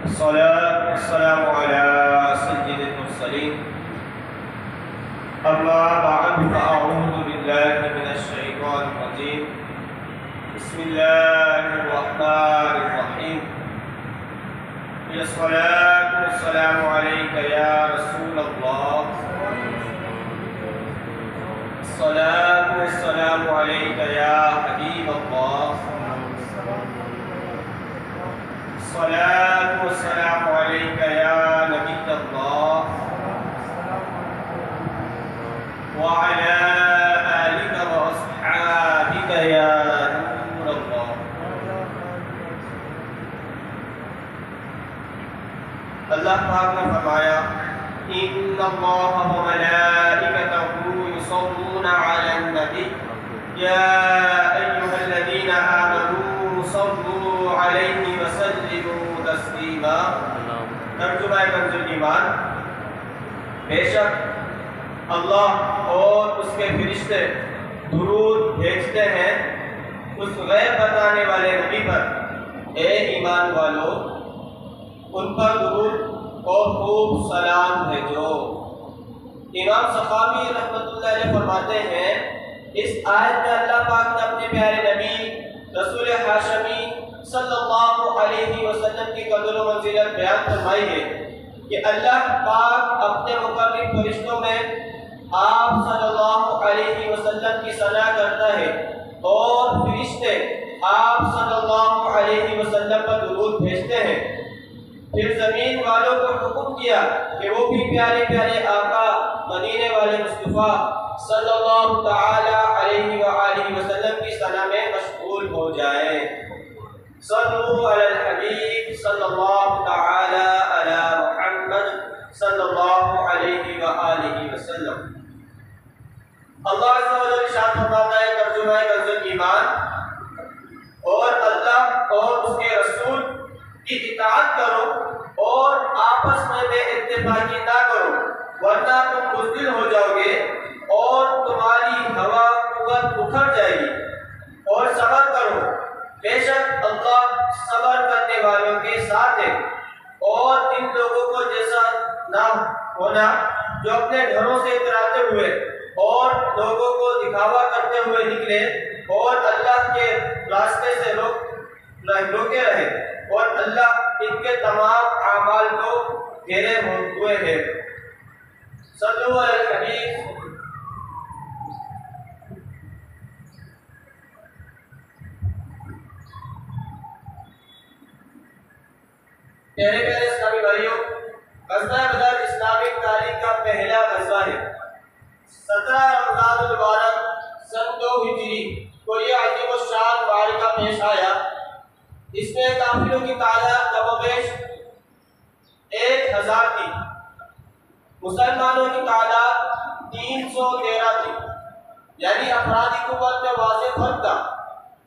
الصلاة والسلام على سيد المرسلين أما بعد فأعوذ بالله من الشيطان الرجيم بسم الله الرحمن الرحيم الصلاة والسلام عليك يا رسول الله الصلاة والسلام عليك يا حبيب الله الصلاة والسلام عليك يا نبي الله وعلى آلك وأصحابك يا نور الله. اللہ پاک نے فرمایا ان اللہ وملائکتہ یصلون علی النبی یا ایھا الذین آمنوا صلوا علیہ وسلموا تسلیما. ترجمہ کنز ایمان. بے شک اللہ اور اس کے فرشتے درود بھیجتے ہیں اس غیب بتانے والے نبی پر. اے ایمان والو ان پر درود اور خوب سلام بھیجو. امام سخاوی رحمۃ اللہ علیہ فرماتے ہیں اس آیت میں اللہ پاک نے اپنے پیارے نبی رسول ہاشمی صلی اللہ علیہ وسلم کی قدر و منزلت بیان فرمائی ہے کہ اللہ پاک اپنے مقرب فرشتوں میں آپ صلی اللہ علیہ وسلم کی ثنا کرتا ہے اور فرشتے آپ صلی اللہ علیہ وسلم پر درود بھیجتے ہیں. پھر زمین والوں کو حکم کیا کہ وہ بھی پیارے پیارے آقا مدینے والے مصطفیٰ صلی اللہ تعالی علیہ وآلہ وسلم کی ثنا میں مشغول ہو جائیں. صلو علی الحبیب صلی اللہ تعالی علی محمد صلی اللہ علیہ وآلہ وسلم. اللہ عز و جل ارشاد فرماتا ہے ترجمہ کنز ایمان اور اللہ اور اس کے رسول کی اطاعت کرو اور آپس میں بے اتفاقی نہ کرو ورنہ تم بزدل ہو جاؤ گے اور تمہاری ہوا قوت اکھڑ جائے گی. اور صبر کرو بے شک اللہ صبر کرنے والوں کے ساتھ ہے. اور ان لوگوں کو جیسا نہ ہونا جو اپنے گھروں سے اتراتے ہوئے اور لوگوں کو دکھاوا کرتے ہوئے نکلے اور اللہ کے راستے سے روکے رہے اور اللہ ان کے تمام اعمال کو گھیرے ہوئے ہیں. صلو علی الحبیب. پیارے پیارے اسلامی بھائیوں غزوہ بدر اسلامی تاریخ کا پہلا غزوہ ہے. 17 رمضان المبارک سن 2 ہجری کو یہ عظیم الشان معرکہ پیش آیا. اس میں کافروں کی تعداد کم و بیش 1000 تھی. مسلمانوں کی تعداد 313 تھی. یعنی افرادی قوت میں واضح فرق تھا.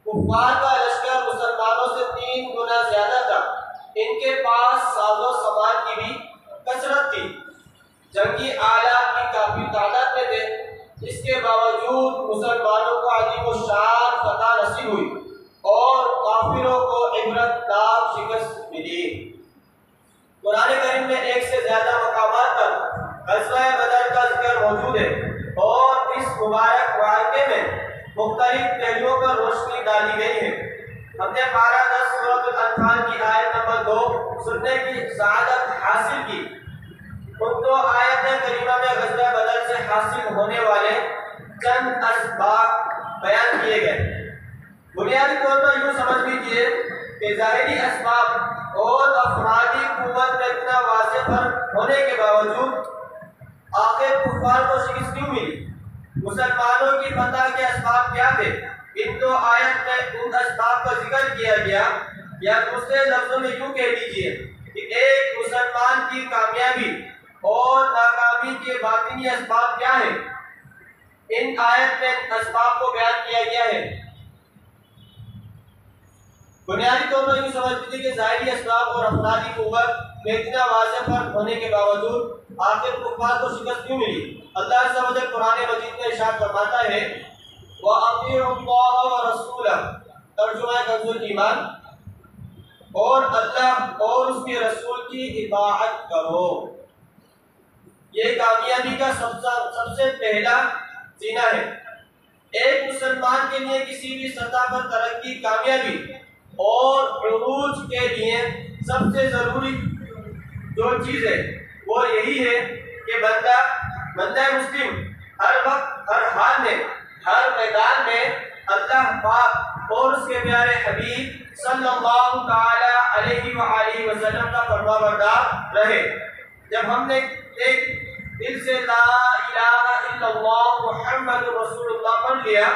کفار کا لشکر مسلمانوں سے 3 گنا زیادہ تھا. ان کے پاس ساز و سامان کی بھی کثرت تھی. جنگی آلات کی کافی تعداد میں تھے. اس کے باوجود مسلمانوں کو عظیم الشان فتح نصیب ہوئی اور کافروں کو عبرتناک شکست ملی. قرآن کریم میں 1 سے زیادہ مقامات پر غزوہ بدر کا ذکر موجود ہے اور اس مبارک معرکے میں مختلف پہلوؤں پر روشنی ڈالی گئی ہے. ہم نے پارہ 10 سورۃ الانفال کی آیت نمبر 2 سننے کی سعادت حاصل کی. ان 2 آیت کریمہ میں غزوہ بدر سے حاصل ہونے والے چند اسباق بیان کیے گئے. بنیادی طور پر یوں سمجھ لیجیے کہ ظاہری اسباب اور افرادی قوت میں اتنا واضح فرق ہونے کے باوجود آخر کفار کو شکست کیوں ملی؟ مسلمانوں کی فتح کے اسباب کیا تھے؟ ان 2 آیت میں ان اسباب کا ذکر کیا گیا. یا دوسرے لفظوں میں یوں کہہ لیجیے کہ ایک مسلمان کی کامیابی اور ناکامی کے باطنی اسباب کیا ہیں؟ ان آیت میں اسباب کو بیان کیا گیا ہے. بنیادی طور پر یوں سمجھ لیجیے کہ ظاہری اسباب اور افرادی قوت میں اتنا واضح فرق ہونے کے باوجود آخر کفار کو شکست کیوں ملی؟ اللہ عز و جل قرآن مجید میں ارشاد فرماتا ہے وَأَطِيعُوا اللَّهَ وَرَسُولَهُ. ترجمہ کنز ایمان. اور اللہ اور اس کے رسول کی اطاعت کرو۔ یہ کامیابی کا سب سے پہلا زینہ ہے۔ ایک مسلمان کے لیے کسی بھی سطح پر ترقی، کامیابی اور عروج کے لیے سب سے ضروری جو چیز ہے وہ یہی ہے کہ بندہ مسلم ہر وقت، ہر حال میں، ہر میدان میں اللہ پاک اور اس کے پیارے حبیب صلی اللہ تعالی علیہ وآلہ وسلم کا فرما بردار رہے۔ جب ہم نے ایک دل سے لا الہ الا اللہ محمد رسول اللہ پڑھ لیا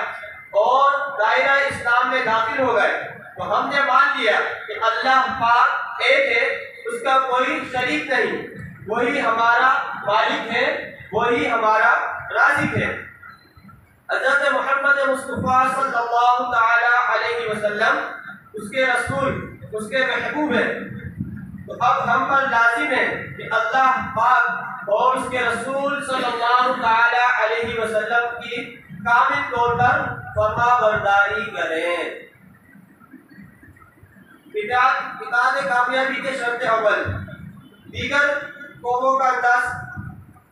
اور دائرہ اسلام میں داخل ہو گئے تو ہم نے مان لیا کہ اللہ پاک ایک ہے، اس کا کوئی شریک نہیں، وہی ہمارا مالک ہے، وہی ہمارا رازق ہے۔ حضرت محمد مصطفیٰ صلی اللہ تعالی علیہ وسلم اس کے رسول، اس کے محبوب ہیں، تو اب ہم پر لازم ہے کہ اللہ پاک اور اس کے رسول صلی اللہ تعالی علیہ وسلم کی کامل طور پر فرما برداری کریں۔ اطاعت کامیابی کے شرط اول۔ دیگر قوموں کا انداز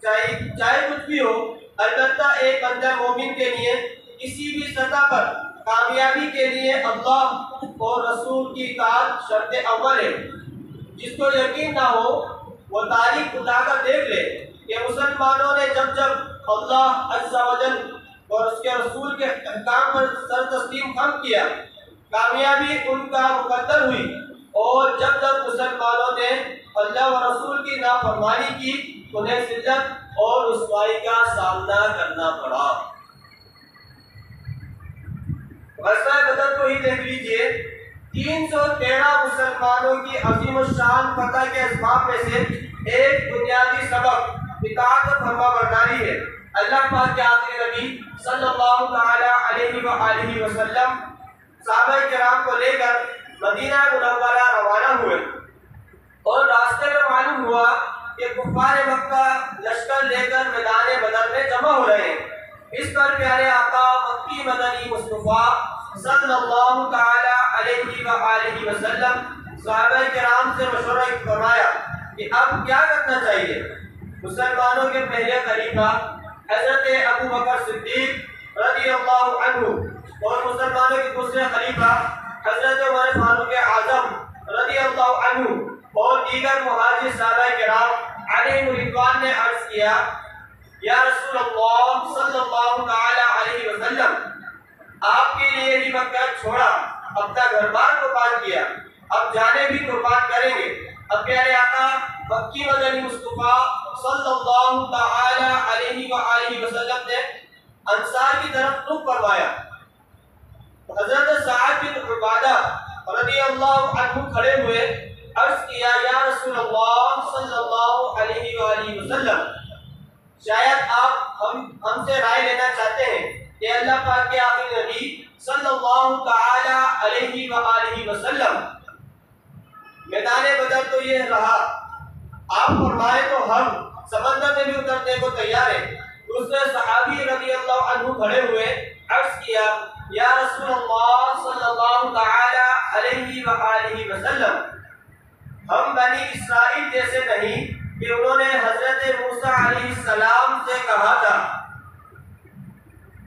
چاہے کچھ بھی ہو، البتہ ایک بندہ مومن کے لیے کسی بھی سطح پر کامیابی کے لیے اللہ اور رسول کی اطاعت شرط اول ہے۔ جس کو یقین نہ ہو وہ تاریخ اٹھا کر دیکھ لے کہ مسلمانوں نے جب اللہ عز و جل اور اس کے رسول کے احکام پر سر تسلیم خم کیا، کامیابی ان کا مقدر ہوئی، اور جب مسلمانوں نے اللہ و رسول کی نافرمانی کی، انہیں ذلت اور رسوائی کا سامنا کرنا پڑا۔ غزوہ بدر کو ہی دیکھ لیجئے، 313 مسلمانوں کی عظیم الشان فتح کے اسباب میں سے ایک بنیادی سبب اطاعت و فرما برداری ہے۔ اللہ پاک کے آخری نبی صلی اللہ تعالی علیہ وآلہ وسلم صحابہ کرام کو لے کر مدینہ منورہ روانہ ہوئے، اور راستے میں معلوم ہوا کہ کفار مکہ لشکر لے کر میدان بدر میں جمع ہو رہے ہیں۔ اس پر پیارے آقا مکی مدنی مصطفیٰ صلی اللہ تعالی علیہ وآلہ وسلم صحابہ کرام سے مشورہ فرمایا کہ اب کیا کرنا چاہیے۔ مسلمانوں کے پہلے خلیفہ حضرت ابو بکر صدیق رضی اللہ عنہ اور مسلمانوں کے دوسرے خلیفہ حضرت عمر فاروق اعظم رضی اللہ عنہ اور دیگر مہاجر صحابہ کرام علیہم رضوان نے عرض کیا، یا رسول اللہ صلی اللہ تعالی علیہ وسلم، آپ کے لیے ہی مکہ چھوڑا، اپنا گھر بار قربان کیا، اب جانے بھی قربان کریں گے۔ اب پیارے آقا مکی مدنی مصطفیٰ صلی اللہ تعالی علیہ وآلہ وسلم نے انصار کی طرف رخ فرمایا۔ حضرت سعد بن عبادہ رضی اللہ عنہ کھڑے ہوئے، عرض کیا، یا رسول اللہ صلی اللہ علیہ وآلہ وسلم، شاید آپ ہم سے رائے لینا چاہتے ہیں کہ اللہ پاک کے آخری نبی صلی اللہ تعالی علیہ وآلہ وسلم، میدان بدر تو یہ رہا، آپ فرمائے تو ہم سمندر میں بھی اترنے کو تیار ہیں۔ دوسرے صحابی رضی اللہ عنہ کھڑے ہوئے، عرض کیا، یا رسول اللہ صلی اللہ تعالی علیہ وآلہ وسلم، ہم بنی اسرائیل جیسے نہیں کہ انہوں نے حضرت موسیٰ علیہ السلام سے کہا تھا،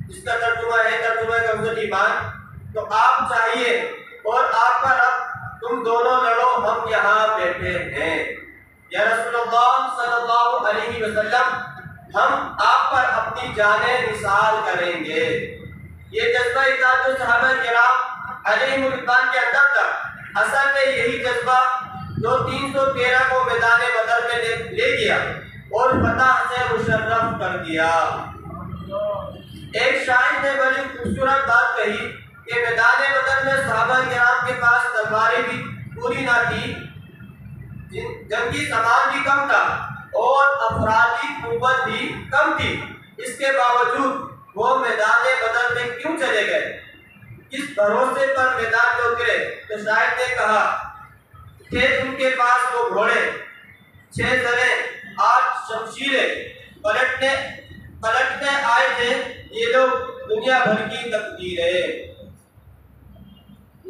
جس کا ترجمہ ہے ترجمہ کنزُ ایمان، تو آپ چاہیے اور آپ کا رب، تم دونوں لڑو، ہم یہاں بیٹھے ہیں۔ یا رسول اللہ صلی اللہ علیہ وسلم، ہم آپ پر اپنی جانیں نثار کریں گے۔ یہ جذبہ اطاعت جو صحابہ کرام علیہم رضوان کے اندر تھا، اصل میں یہی جذبہ جو 313 کو میدان بدر میں لے گیا اور فتح سے مشرف کر دیا۔ ایک شاعر نے بڑی خوبصورت بات کہی کہ میدان بدر میں صحابہ کرام کے پاس تلواریں بھی پوری نہ تھی، جنگی سامان بھی کم تھا اور افرادی قوت بھی کم تھی، اس کے باوجود وہ میدان بدر میں کیوں چلے گئے، کس بھروسے پر میدان میں اترے؟ تو شاعر نے کہا کہ ان کے پاس وہ گھوڑے، 6 زریں، 8 شمشیریں، پلٹنے آئے تھے یہ لوگ دنیا بھر کی تقدیریں۔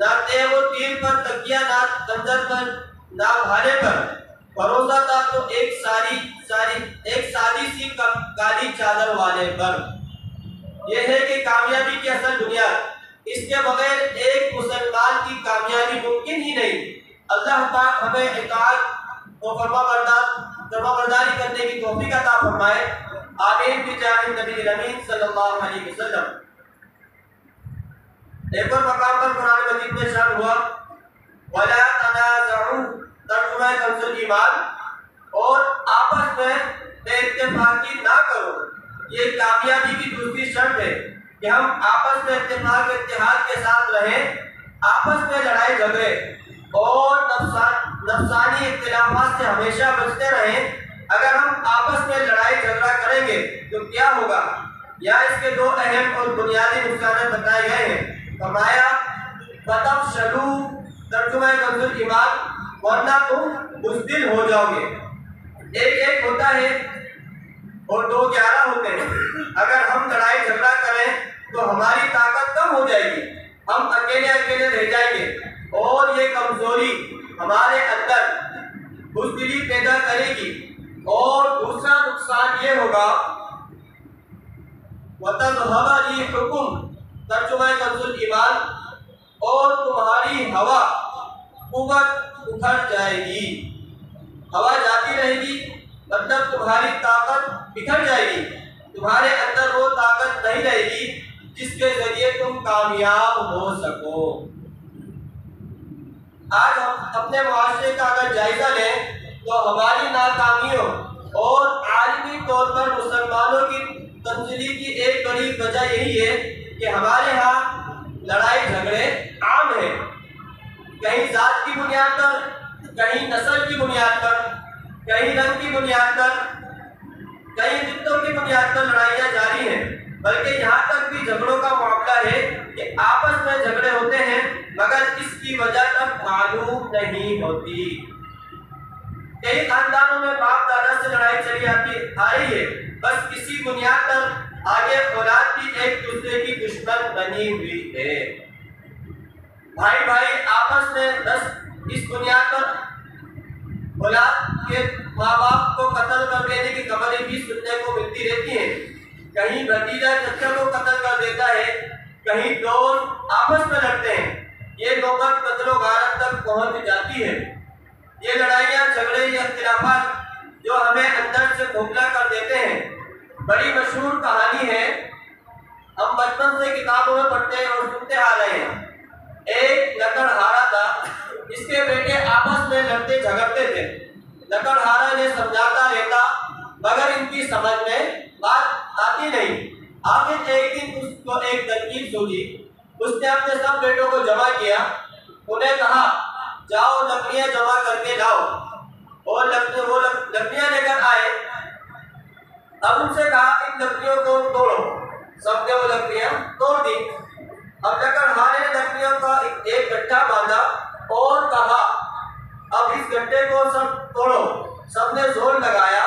نہ تیغ و تیر پر تکیہ، نہ خنجر پر، نہ بھالے پر، بھروسہ تھا تو ایک سادی سی کالی چادر والے پر۔ یہ ہے کہ کامیابی کی اصل بنیاد، اس کے بغیر ایک مسلمان کی کامیابی ممکن ہی نہیں۔ اللہ پاک ہمیں اطاعت و فرما برداری کرنے کی توفیق عطا فرمائے، آمین بجاہ نبی الامین صلی اللہ علیہ وسلم۔ ایک اور مقام پر قرآن مجید میں ارشاد ہوا وَلَا تَنَازَعُوا، ترجمہ کنز الایمان، اور آپس میں بے اتفاقی نہ کرو۔ یہ کامیابی کی دوسری شرط ہے کہ ہم آپس میں اتفاق اتحاد کے ساتھ رہیں، آپس میں لڑائی جھگڑے اور نفسانی اختلافات سے ہمیشہ بچتے رہیں۔ اگر ہم آپس میں لڑائی جھگڑا کریں گے تو کیا ہوگا؟ یا اس کے دو اہم اور بنیادی نقصانات بتائے گئے ہیں۔ فرمایا فَتَفْشَلُوا، ترجمہ کنز الایمان، ورنہ تم بزدل ہو جاؤ گے۔ ایک ہوتا ہے اور 2 11 ہوتے ہیں۔ اگر ہم لڑائی جھگڑا کریں تو ہماری طاقت کم ہو جائے گی، ہم اکیلے رہ جائیں گے، اور یہ کمزوری ہمارے اندر بزدلی پیدا کرے گی۔ اور دوسرا نقصان یہ ہوگا وَتَذْهَبَ رِيحُكُمْ، ترجمہ کنز الایمان، اور تمہاری ہوا قوت اکھڑ جائے گی۔ ہوا جاتی رہے گی مطلب تمہاری طاقت بکھر جائے گی، تمہارے اندر وہ طاقت نہیں رہے گی جس کے ذریعے تم کامیاب ہو سکو۔ آج ہم اپنے معاشرے کا اگر جائزہ لیں تو ہماری ناکامیوں اور عالمی طور پر مسلمانوں کی تنزلی کی ایک بڑی وجہ یہی ہے کہ ہمارے ہاں لڑائی جھگڑے عام ہیں۔ کہیں ذات کی بنیاد پر، کہیں نسل کی بنیاد پر، کہیں رنگ کی بنیاد پر، کہیں خطوں کی بنیاد پر لڑائیاں جاری ہیں، بلکہ یہاں تک بھی جھگڑوں کا معاملہ ہے کہ آپس میں جھگڑے ہوتے ہیں مگر اس کی وجہ تک معلوم نہیں ہوتی۔ کئی خاندانوں میں باپ دادا سے لڑائی چلی آ رہی ہے، بس اسی بنیاد پر آگے اولاد بھی ایک دوسرے کی دشمن بنی ہوئی ہے۔ بھائی آپس میں بس اس بنیاد پر اولاد کے ماں باپ کو قتل کر دینے کی خبریں بھی سننے کو ملتی رہتی ہیں۔ کہیں بھتیجا چچا کو قتل کر دیتا ہے، کہیں دوست آپس میں لڑتے ہیں۔ یہ نوبت قتل و غارت تک پہنچ جاتی ہے۔ یہ لڑائیاں جھگڑے یا اختلافات جو ہمیں اندر سے کھوکھلا کر دیتے ہیں۔ بڑی مشہور کہانی ہے، ہم بچپن سے کتابوں میں پڑھتے اور سنتے آ رہے ہیں۔ ایک لکڑہارا تھا، اس کے بیٹے آپس میں لڑتے جھگڑتے تھے۔ لکڑہارا نے سمجھاتا رہتا مگر ان کی سمجھ میں بات آتی نہیں۔ آخر ایک دن اس کو ایک ترکیب سوچی، اس نے اپنے سب بیٹوں کو جمع کیا، انہیں کہا جاؤ لکڑیاں جمع کر کے لاؤ، اور وہ لکڑیاں لے کر آئے۔ اب ان سے کہا ان لکڑیوں کو توڑو، سب نے وہ لکڑیاں توڑ دی۔ اب لکڑہارے نے لکڑیوں کا ایک گٹھا باندھا اور کہا اب اس گٹھے کو سب توڑو۔ سب نے زور لگایا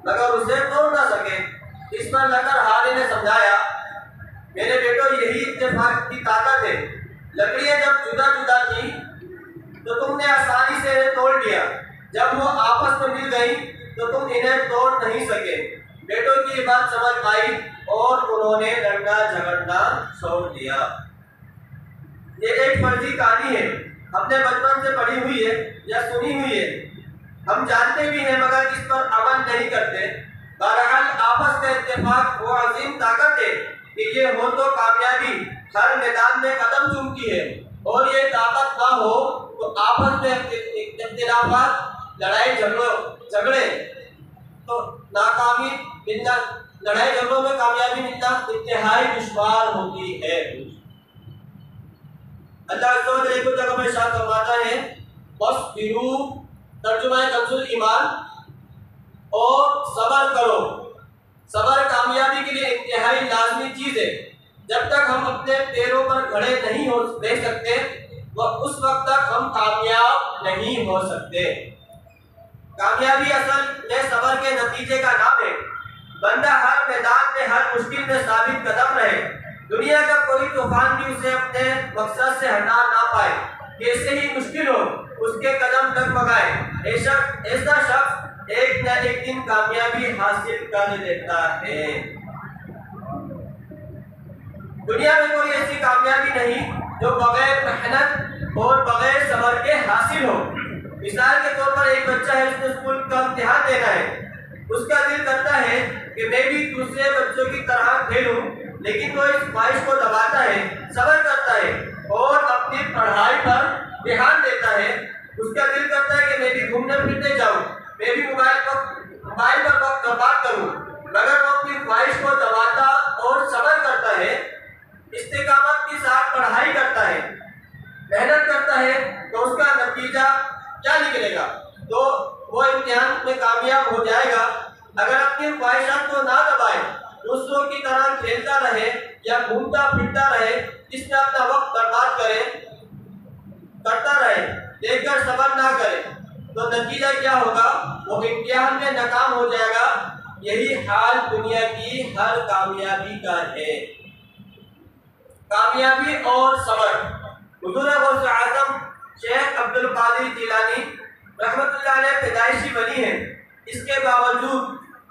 مگر اسے توڑ نہ سکے۔ اس پر لکڑہارے نے سمجھایا میرے بیٹو یہی اتفاق کی طاقت ہے، لکڑیاں جب جدا جدا تھیں تو تم نے آسانی سے انہیں توڑ لیا، جب وہ آپس میں مل گئی تو تم انہیں توڑ نہیں سکے۔ بیٹوں کی یہ بات سمجھ آئی اور انہوں نے لڑنا جھگڑنا چھوڑ دیا۔ یہ ایک فرضی کہانی ہے، ہم نے بچپن سے پڑھی ہوئی ہے یا سنی ہوئی ہے، ہم جانتے بھی ہیں مگر اس پر عمل نہیں کرتے۔ بہرحال آپس کا اتفاق وہ عظیم طاقت ہے کہ یہ ہو تو کامیابی ہر میدان میں قدم چومتی ہے، اور یہ طاقت نہ ہو تو آپس میں اختلافات، لڑائی جھگڑے تو ناکامی ملنا، لڑائی جھگڑوں میں کامیابی ملنا انتہائی دشوار ہوتی ہے۔ اللہ عز و جل ایک جگہ میں ارشاد فرماتا ہے وَاصْبِرُوا، ترجمہ کنز الایمان، اور صبر کرو۔ صبر کامیابی کے لیے انتہائی لازمی چیز ہے۔ جب تک ہم اپنے پیروں پر کھڑے نہیں ہو سکتے وہ اس وقت تک ہم کامیاب نہیں ہو سکتے۔ کامیابی اصل میں صبر کے نتیجے کا نام ہے۔ بندہ ہر میدان میں، ہر مشکل میں ثابت قدم رہے، دنیا کا کوئی طوفان بھی اسے اپنے مقصد سے ہٹا نہ پائے، کیسے ہی مشکل ہو اس کے قدم ڈگمگائے، ایسا شخص ایک نہ ایک دن کامیابی حاصل کر لیتا ہے۔ دنیا میں کوئی ایسی کامیابی نہیں جو بغیر محنت اور بغیر صبر کے حاصل ہو۔ مثال کے طور پر ایک بچہ ہے، اس کو اسکول کا امتحان دینا ہے، اس کا دل کرتا ہے کہ میں بھی دوسرے بچوں کی طرح کھیلوں، لیکن وہ اس خواہش کو دباتا ہے، صبر کرتا ہے اور اپنی پڑھائی پر دھیان دیتا ہے۔ اس کا دل کرتا ہے کہ میں بھی گھومنے پھرنے جاؤں، میں بھی موبائل پر وقت برباد کروں، مگر وہ اپنی خواہش کو دباتا اور صبر کرتا ہے، استقامت کے ساتھ پڑھائی کرتا ہے، محنت کرتا ہے، تو اس کا نتیجہ کیا نکلے گا؟ تو وہ امتحان میں کامیاب ہو جائے گا۔ اگر اپنی خواہشات کو نہ دبائے، دوسروں کی طرح کھیلتا رہے یا گھومتا پھرتا رہے، اس میں اپنا وقت برباد کرتا رہے، دیکھ کر صبر نہ کرے، تو نتیجہ کیا ہوگا؟ وہ امتحان میں ناکام ہو جائے گا۔ یہی حال دنیا کی ہر کامیابی کا ہے۔ کامیابی اور صبر۔ حضور غوث اعظم شیخ عبد القادر جیلانی رحمۃ اللہ علیہ پیدائشی ولی ہیں، اس کے باوجود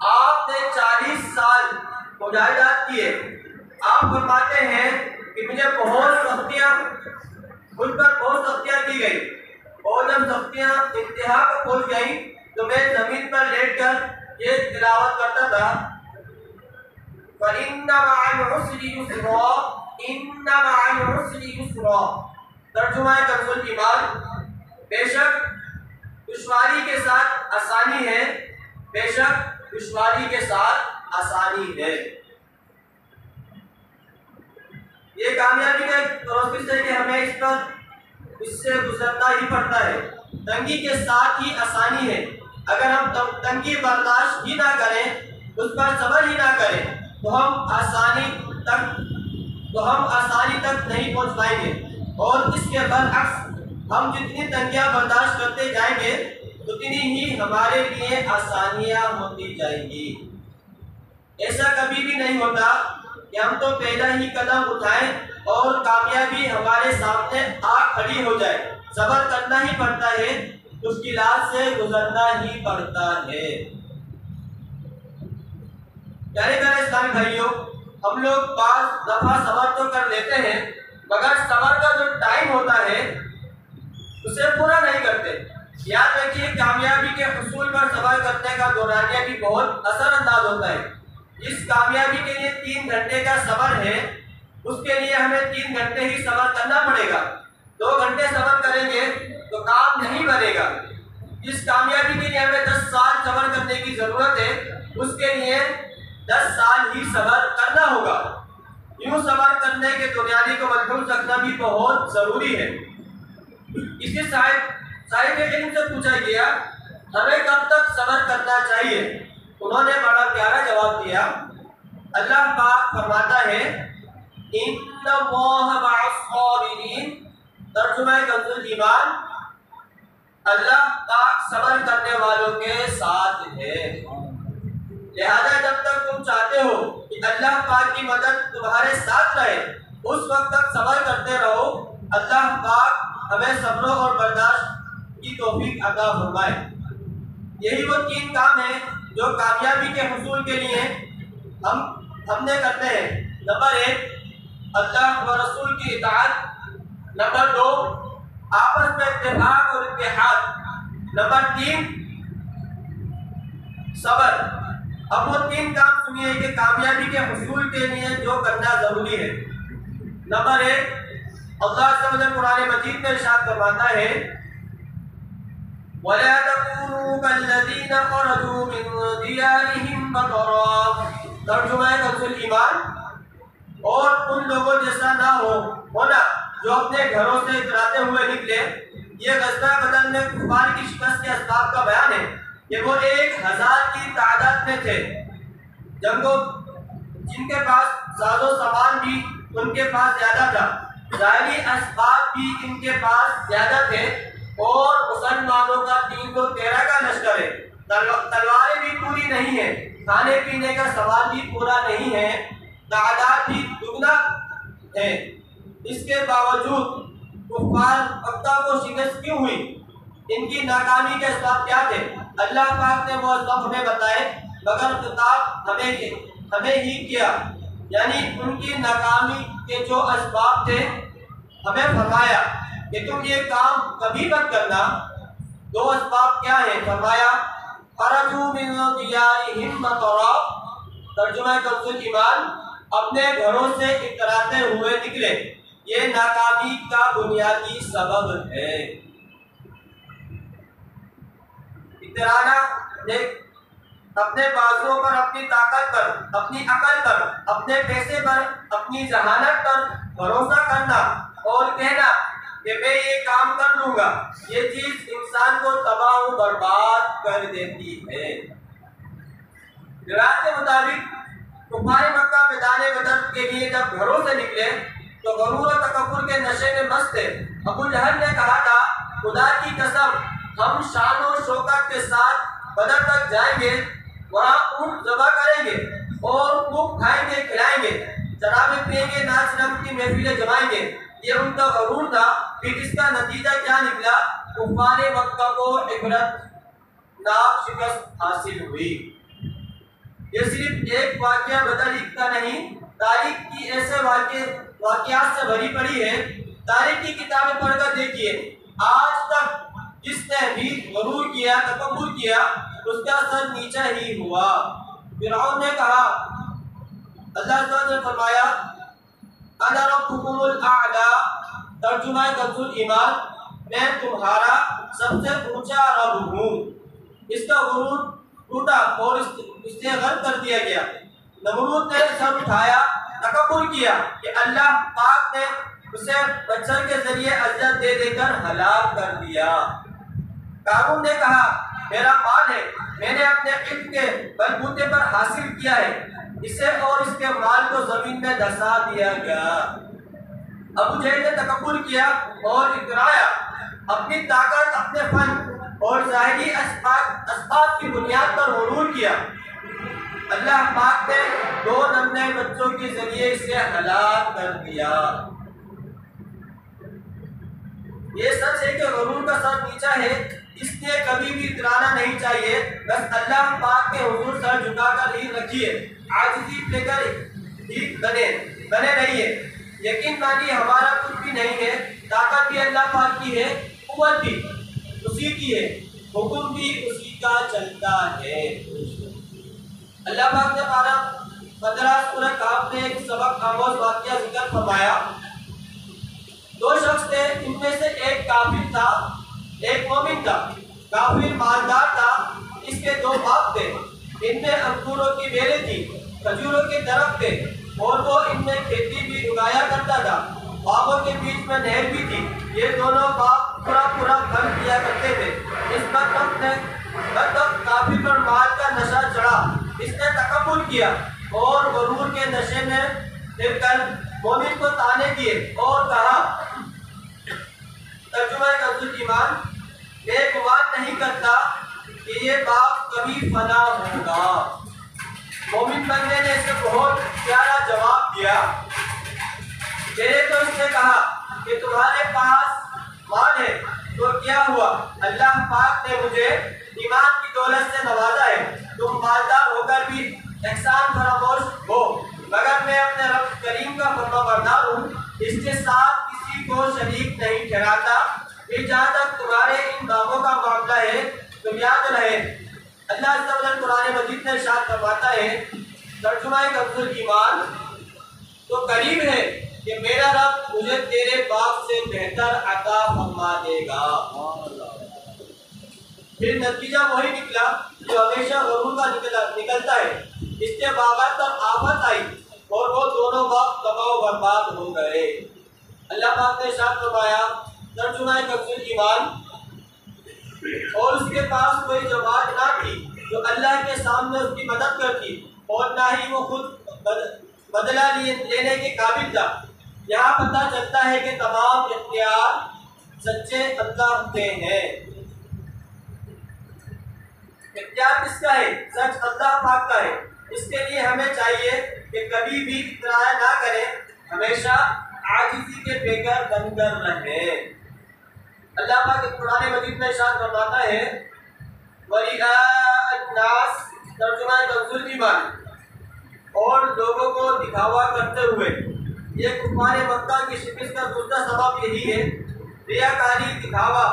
آپ نے 40 سال مجاہدات کیے۔ آپ فرماتے ہیں کہ مجھ پر بہت سختیاں کی گئی، اور جب سختیاں انتہا کو پہنچ گئیں تو میں زمین پر لیٹ کر یہ تلاوت کرتا تھا، فَإِنَّ مَعَ الْعُسْرِ يُسْرًا إِنَّ مَعَ الْعُسْرِ يُسْرًا۔ ترجمہ کنز الایمان، بے شک دشواری کے ساتھ آسانی ہے، بے شک دشواری کے ساتھ آسانی ہے۔ یہ کامیابی کا ایک پروسیس ہے کہ ہمیں اس سے گزرنا ہی پڑتا ہے۔ تنگی کے ساتھ ہی آسانی ہے۔ اگر ہم تنگی برداشت ہی نہ کریں، اس پر صبر ہی نہ کریں، تو ہم آسانی تک نہیں پہنچ پائیں گے، اور اس کے برعکس ہم جتنی تنگیاں برداشت کرتے جائیں گے اتنی ہی ہمارے لیے آسانیاں ہوتی جائیں گی۔ ایسا کبھی بھی نہیں ہوتا کہ ہم تو پہلا ہی قدم اٹھائیں اور کامیابی ہمارے سامنے آ کھڑی ہو جائے۔ صبر کرنا ہی پڑتا ہے، مشکلات سے گزرنا ہی پڑتا ہے۔ پیارے اسلامی بھائیوں، ہم لوگ بعض دفعہ صبر تو کر لیتے ہیں، مگر صبر کا جو ٹائم ہوتا ہے اسے پورا نہیں کرتے۔ یاد رکھیے، کامیابی کے حصول پر صبر کرنے کا دورانیہ بھی بہت اثر انداز ہوتا ہے۔ اس کامیابی کے لیے 3 گھنٹے کا صبر ہے، اس کے لیے ہمیں 3 گھنٹے ہی صبر کرنا پڑے گا۔ 2 گھنٹے صبر کریں گے تو کام نہیں بنے گا۔ جس کامیابی کے لیے ہمیں 10 سال صبر کرنے کی ضرورت ہے، اس کے لیے 10 سال ہی صبر کرنا ہوگا۔ یوں صبر کرنے کے دنیاوی کو ملحوظ رکھنا بھی بہت ضروری ہے۔ اسی صاحب علم سے پوچھا گیا، ہمیں کب تک صبر کرنا چاہیے؟ انہوں نے بڑا پیارا جواب دیا۔ اللہ پاک فرماتا ہے، ان اللہ مع الصابرین۔ ترجمہ کنز الایمان، اللہ پاک صبر کرنے والوں کے ساتھ ہے۔ لہذا جب تک تم چاہتے ہو کہ اللہ پاک کی مدد تمہارے ساتھ رہے، اس وقت تک صبر کرتے رہو۔ اللہ پاک ہمیں صبر اور برداشت کی توفیق عطا فرمائے۔ یہی وہ 3 کام ہیں جو کامیابی کے حصول کے لیے ہم نے کرتے ہیں۔ نمبر 1، اللہ و رسول کی اطاعت۔ نمبر 2، آپس میں اتفاق اور اتحاد۔ نمبر 3، صبر۔ اب وہ 3 کام سنیے کہ کامیابی کے حصول کے لیے جو کرنا ضروری ہے۔ نمبر 1، اللہ عز و جل قرآن مجید میں ارشاد فرماتا ہے، وَلَا تَكُونُوا كَالَّذِينَ خَرَجُوا مِن دِيَارِهِمْ بَطَرًا۔ ترجمہ کنز الایمان، اور ان لوگوں جیسا نہ ہونا جو اپنے گھروں سے اتراتے ہوئے نکلے۔ یہ غزوہ بدر میں کفار کی شکست کے اسباب کا بیان ہے کہ وہ 1000 کی تعداد میں تھے۔ جنگوں جن کے پاس ساز و سامان بھی ان کے پاس زیادہ تھا، ظاہری اسباب بھی ان کے پاس زیادہ تھے، اور مسلمانوں کا 313 کا لشکر ہے۔ تلواریں بھی پوری نہیں ہیں، کھانے پینے کا سامان بھی پورا نہیں ہے، تعداد بھی دگنا ہیں۔ اس کے باوجود کفار مکہ کو شکست کیوں ہوئی؟ ان کی ناکامی کے اسباب کیا تھے؟ اللہ پاک نے وہ اسباب ہمیں بتائے، مگر خطاب ہمیں ہی کیا، یعنی ان کی ناکامی کے جو اسباب تھے ہمیں فرمایا کہ تم یہ کام کبھی مت کرنا۔ دو اسباب کیا ہیں؟ فرمایا خرجوا من دیارہم بطرا، ترجمہ کنز ایمان، اپنے گھروں سے اتراتے ہوئے نکلے۔ یہ ناکامی کا بنیادی سبب ہے۔ اترانا اپنے بازوؤں پر، اپنی طاقت پر، اپنی عقل پر، اپنے پیسے پر، اپنی ذہانت پر بھروسہ کرنا اور کہنا کہ میں یہ کام کر لوں گا، یہ چیز انسان کو تباہ و برباد کر دیتی ہے۔ روایت کے مطابق کفار مکہ میدان بدر کے لیے جب گھروں سے نکلے تو غرور و تکبر کے نشے میں مست تھے۔ ابو جہل نے کہا تھا خدا کی قسم ہم شان و شوکت کے ساتھ بدر تک جائیں گے، وہاں اونٹ ذبح کریں گے اور خوب کھائیں گے کھلائیں گے، شرابیں پیئیں گے، ناچ رنگ کی محفلیں جمائیں گے۔ یہ ان کا غرور تھا۔ پھر اس کا نتیجہ کیا نکلا؟ کفار مکہ کو عبرت ناک شکست حاصل ہوئی۔ یہ صرف ایک واقعہ بدر کا نہیں، تاریخ کی ایسے واقعات سے بھری پڑی ہے۔ تاریخ کی کتابیں پڑھ کر دیکھیے، آج تک جس نے بھی غرور کیا، تکبر کیا، اس کا سر نیچا ہی ہوا۔ فرعون نے کہا، اللہ تعالیٰ نے فرمایا انا ربکم الاعلی، ترجمہ کنز ایمان، میں تمہارا سب سے اونچا رب ہوں۔ اس کا غرور ٹوٹا اور اسے غرق کر دیا گیا۔ نمرود نے سر اٹھایا، تکبر کیا کہ اللہ پاک نے اسے بچر کے ذریعے اذیت دے دے کر ہلاک کر دیا۔ قارون نے کہا میرا مال ہے، میں نے اپنے علم کے بلبوتے پر حاصل کیا ہے، اسے اور اس کے مال کو زمین میں دھسا دیا گیا۔ ابو جہل نے تکبر کیا اور اترایا، اپنی طاقت، اپنے فن اور ظاہری اسباب کی بنیاد پر غرور کیا۔ اللہ پاک نے دو ننھے بچوں کے ذریعے اسے ہلاک کر دیا۔ یہ سچ ہے کہ غرور کا سر نیچا ہے، اس لیے کبھی بھی اترانا نہیں چاہیے۔ بس اللہ پاک کے حضور سر جھکا کر ہی رکھیے، عاجزی لے کر ہی بنے رہیے۔ یقین مانیے ہمارا کچھ بھی نہیں ہے، طاقت بھی اللہ پاک کی ہے، قوت بھی اسی کی ہے، حکم بھی اسی کا چلتا ہے۔ اللہ پاک نے 15 سورہ کہف میں ایک سبق آموز واقعہ ذکر فرمایا۔ دو شخص تھے، ان میں سے ایک کافر تھا، ایک مومن تھا۔ کافر مالدار تھا، اس کے دو باغ تھے، ان میں انگوروں کی بیلیں تھی، کھجوروں کے درخت تھے اور وہ ان میں کھیتی بھی اگایا کرتا تھا۔ باغوں کے بیچ میں نہر بھی تھی۔ یہ دونوں باغ پورا پھل دیا کرتے تھے۔ اس بدبخت کافر پر مال کا نشہ چڑھا، اس نے تکبر کیا اور غرور کے نشے میں پھر کر مومن کو تانے دیے اور کہا، ترجمہ کنز ایمان، میں گمان نہیں کرتا کہ یہ باغ کبھی فنا ہوگا۔ مومن بندے نے اسے بہت پیارا جواب دیا۔ پہلے تو اس نے کہا کہ تمہارے پاس مال ہے تو کیا ہوا، اللہ پاک نے مجھے ایمان کی دولت سے نوازا ہے، تم مالدار ہو کر بھی احسان فراموش ہو، مگر میں اپنے رب کریم کا فرمانبردار ہوں، اس کے ساتھ کسی کو شریک نہیں ٹھہراتا۔ پھر جہاں تک تمہارے ان باغوں کا معاملہ ہے تو یاد رہے، اللہ عز و جل قرآن مجید میں ارشاد فرماتا ہے، ترجمہ کنز ایمان، تو قریب ہے کہ میرا رب مجھے تیرے باغ سے بہتر عطا فرما دے گا۔ پھر نتیجہ وہی نکلا جو ہمیشہ غرور کا نکلتا ہے۔ اس کے باغات پر آفت آئی اور وہ دونوں باغ تباہ و برباد ہو گئے۔ اللہ پاک نے ارشاد فرمایا، ترجمہ کنز ایمان، اور اس کے پاس کوئی جماعت نہ تھی جو اللہ کے سامنے اس کی مدد کرتی، اور نہ ہی وہ خود بدلہ لینے کے قابل تھا۔ یہاں پتہ چلتا ہے کہ تمام اختیار سچے اللہ کے ہیں۔ اختیار کس کا ہے؟ سچ اللہ پاک کا ہے۔ اس کے لیے ہمیں چاہیے کہ کبھی بھی اترایا نہ کریں، ہمیشہ عاجزی کے بغیر بن کر رہیں۔ اللہ پاک قرآن مجید میں ارشاد فرماتا ہے وَرِئَاءَ النَّاسِ، ترجمہ کنز الایمان، اور لوگوں کو دکھاوا کرتے ہوئے۔ یہ کفار مکہ کی شکست کا دوسرا سبب یہی ہے، ریاکاری، دکھاوا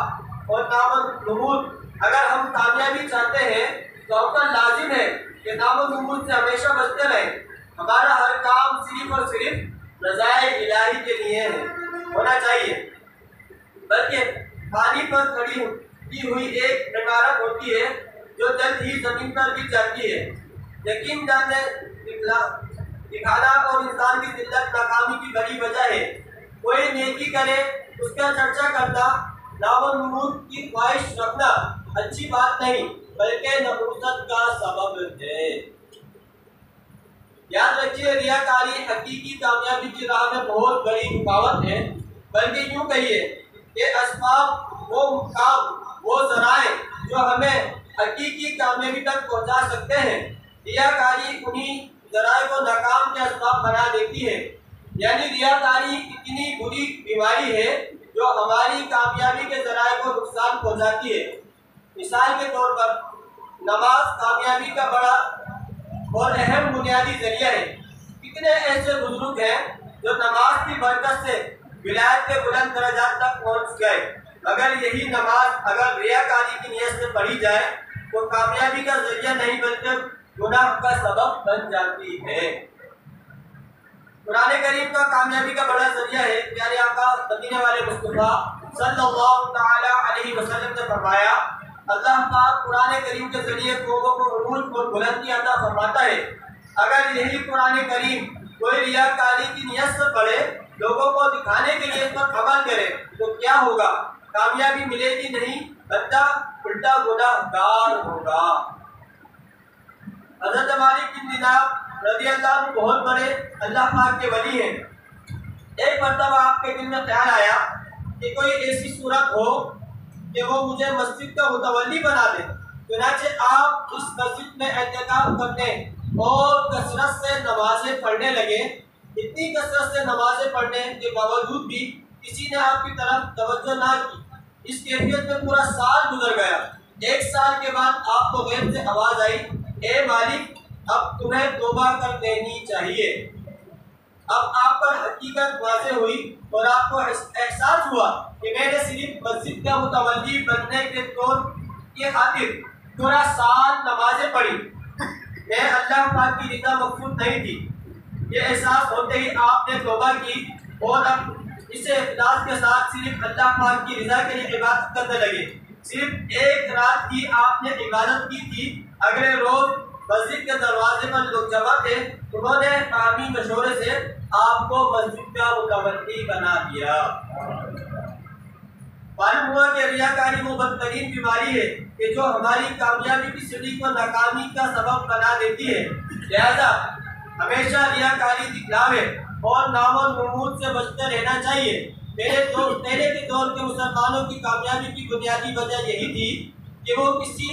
اور نام و نمود۔ اگر ہم کامیابی چاہتے ہیں تو ہم پر لازم ہے کہ نام و نمود سے ہمیشہ بچتے رہیں۔ ہمارا ہر کام صرف اور صرف رضائے الہی کے لیے ہونا چاہیے، بلکہ پانی پر کھڑی کی ہوئی ایک عمارت ہوتی ہے جو جلد ہی زمین پر گر جاتی ہے۔ یقین جاننے دکھانا اور انسان کی ذلت ناکامی کی بڑی وجہ ہے۔ کوئی نیکی کرے اس کا چرچا کرنا، نام و نمود کی خواہش رکھنا اچھی بات نہیں بلکہ نحوست کا سبب ہے۔ یاد رکھیے ریاکاری حقیقی کامیابی کی راہ میں بہت بڑی رکاوٹ ہے، بلکہ یوں کہیے کہ اسباب، وہ کام، وہ ذرائع جو ہمیں حقیقی کامیابی تک پہنچا سکتے ہیں، ریاکاری انہی ذرائع کو ناکام کے اسباب بنا دیتی ہے۔ یعنی ریاکاری اتنی بری بیماری ہے جو ہماری کامیابی کے ذرائع کو نقصان پہنچاتی ہے۔ مثال کے طور پر نماز کامیابی کا بڑا اور اہم بنیادی ذریعہ ہے۔ کتنے ایسے بزرگ ہیں جو نماز کی برکت سے ولایت کے بلند درجات تک پہنچ گئے، مگر یہی نماز اگر ریاکاری کی نیت سے پڑھی جائے تو کامیابی کا ذریعہ نہیں بلکہ گناہ کا سبب بن جاتی ہے۔ قرآن کریم کا کامیابی کا بڑا ذریعہ ہے۔ پیارے آقا مدینے والے مصطفیٰ صلی اللہ تعالی علیہ وسلم نے فرمایا، اللہ پاک قرآن کریم کے ذریعے قوموں کو عروج اور بلندی عطا فرماتا ہے۔ اگر یہی قرآن کریم کوئی ریاکاری کی نیت سے پڑھے، لوگوں کو دکھانے کے لیے اس پر عمل کرے تو کیا ہوگا؟ کامیابی ملے گی نہیں، بلکہ الٹا گناہ گار ہوگا۔ حضرت مالک بن دینار رضی اللہ عنہ بہت بڑے اللہ پاک کے ولی ہیں۔ ایک مرتبہ آپ کے دل میں خیال آیا کہ کوئی ایسی صورت ہو کہ وہ مجھے مسجد کا متولی بنا دے۔ چنانچہ آپ اس مسجد میں اعتکاف کرنے اور کثرت سے نمازیں پڑھنے لگے۔ اتنی کثرت سے نمازیں پڑھنے کے باوجود بھی کسی نے آپ کی طرف توجہ نہ کی۔ اس کیفیت میں پورا سال گزر گیا۔ ایک سال کے بعد آپ کو غیب سے آواز آئی، اے مالک، اب تمہیں توبہ کر دینی چاہیے۔ اب آپ پر حقیقت واضح ہوئی اور آپ کو احساس ہوا کہ میں نے صرف مسجد کا متولی بننے کے طور کی خاطر پورا سال نمازیں پڑھی، میں اللہ پاک کی رضا مقصود نہیں تھی۔ یہ احساس ہوتے ہی آپ نے توبہ کی اور اب اسے اخلاص کے ساتھ صرف اللہ پاک کی رضا کے لیے عبادت کرنے لگے۔ صرف ایک رات کی آپ نے عبادت کی تھی، اگلے روز مسجد کے دروازے پر لوگ جمع تھے، انہوں نے باہمی مشورے سے آپ کو مسجد کا متولی بنا دیا۔ معلوم ہوا کہ ریاکاری وہ بدترین بیماری ہے کہ جو ہماری کامیابی کی سیڑھی کو ناکامی کا سبب بنا دیتی ہے۔ لہذا ہمیشہ ریاکاری، دکھلاوے اور نام و نمود سے بچتے رہنا چاہیے۔ پہلے کے دور کے مسلمانوں کی کامیابی کی بنیادی وجہ یہی تھی کہ وہ کسی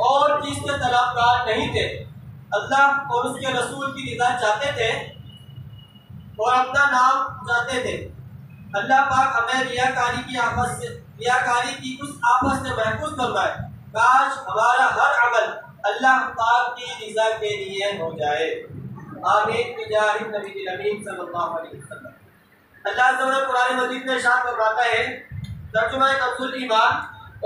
اور چیز کے طلبگار نہیں تھے، اللہ اور اس کے رسول کی رضا چاہتے تھے اور اپنا نام چاہتے تھے۔ اللہ پاک ہمیں ریاکاری کی اس آفت سے محفوظ فرمائے۔ کاش ہمارا ہر عمل اللہ پاک کی رضا کے لیے ہو جائے۔ آمین بجاہ النبی الامین صلی اللہ علیہ وسلم۔ اللہ تعالیٰ قرآن مجید میں ارشاد فرماتا ہے، ترجمہ کنز الایمان،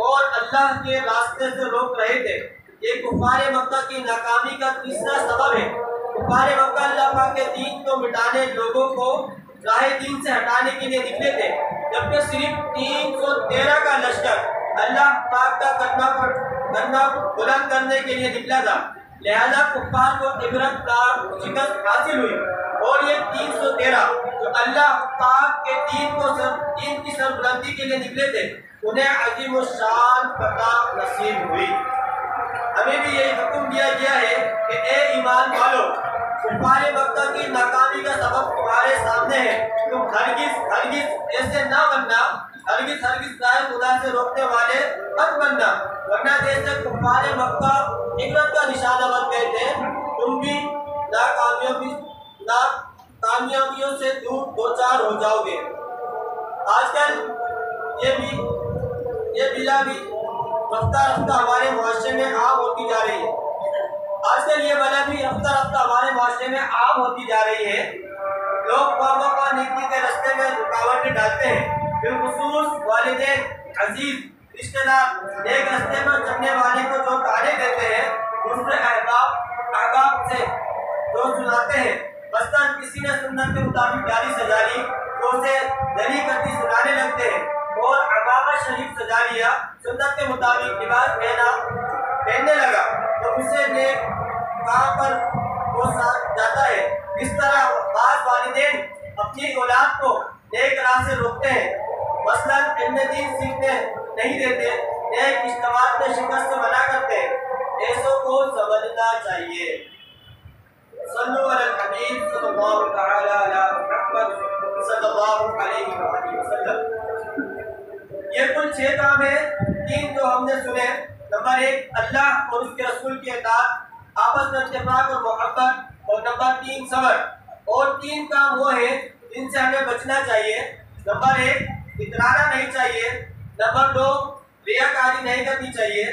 اور اللہ کے راستے سے روک رہے تھے۔ یہ کفار مکہ کی ناکامی کا تیسرا سبب ہے۔ کفار مکہ اللہ پاک کے دین کو مٹانے، لوگوں کو راہ دین سے ہٹانے کے لیے نکلے تھے، جبکہ صرف 313 کا لشکر اللہ پاک کا کلمہ بلند کرنے کے لیے نکلا تھا۔ لہذا کفار کو عبرت ناک شکست حاصل ہوئی، اور یہ 313 جو اللہ پاک کے دین کی سربلندی کے لیے نکلے تھے، انہیں عظیم الشان فتح نصیب ہوئی۔ ہمیں بھی یہی حکم دیا گیا ہے کہ اے ایمان والو، کفار مکہ کی ناکامی کا سبب تمہارے سامنے ہے، تم ہرگز ایسے نہ بننا، ہرگز رائے خدا سے روکنے والے مت بننا، ورنہ جیسے کفار مکہ عبرت کا نشانہ بن گئے تھے، تم بھی ناکامیوں کامیابیوں سے دو چار ہو جاؤ گے۔ آج کل یہ بلا بھی رفتہ رفتہ ہمارے معاشرے میں عام ہوتی جا رہی ہے۔ آج کل یہ بلا بھی رفتہ رفتہ ہمارے معاشرے میں عام ہوتی جا رہی ہے۔ لوگ خواہ نیکی کے راستے میں رکاوٹیں ڈالتے ہیں، بالخصوص والدین، عزیز، رشتہ دار ایک راستے میں چلنے والے کو جو تعلیم دیتے ہیں، دوسرے احباب سے جو سناتے ہیں۔ مثلاً کسی نے سنت کے مطابق داڑھی سجا لی تو اسے دلی کرتی سنانے لگتے ہیں، اور عمامہ شریف سجا لیا، سنت کے مطابق لباس پہننے لگا تو اسے نیک کام پر وہ جاتا ہے۔ اس طرح بعض والدین اپنی اولاد کو نیک راہ سے روکتے ہیں، مثلاً علم دین سیکھنے نہیں دیتے، نیک اجتماعات میں شکست سے منع کرتے ہیں۔ ایسوں کو سمجھنا چاہیے۔ صلو علی الحبیب صلی اللہ تعالی علی محمد صلی اللہ علیہ وآلہ وسلم۔ یہ کل 6 کام ہیں، 3 جو ہم نے سنے۔ نمبر 1 اللہ اور اس کے رسول کی اطاعت، آپس میں اتفاق اور محبت، اور نمبر 3 صبر۔ اور 3 کام وہ ہیں جن سے ہمیں بچنا چاہیے۔ نمبر 1 اترانا نہیں چاہیے، نمبر 2 ریاکاری نہیں کرنی چاہیے،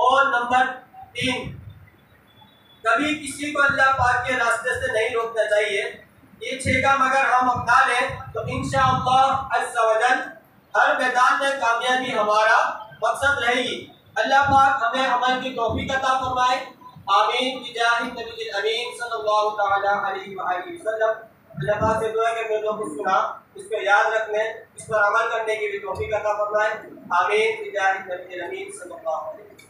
اور نمبر 3 کبھی کسی کو اللہ پاک کے راستے سے نہیں روکنا چاہیے۔ یہ 6 کام اگر ہم اپنا لیں تو انشاءاللہ عز و جل ہر میدان میں کامیابی ہمارا مقصد رہے گی۔ اللہ پاک ہمیں عمل کی توفیق عطا فرمائے، آمین بجاہ نبی الامین صلی اللہ تعالی علیہ وآلہ وسلم۔ اللہ پاک سے دعا ہے کہ جو کچھ سنا اس کو یاد رکھنے، اس پر عمل کرنے کی بھی توفیق عطا فرمائے، آمین بجاہ نبی الامین صلی اللہ علیہ وسلم۔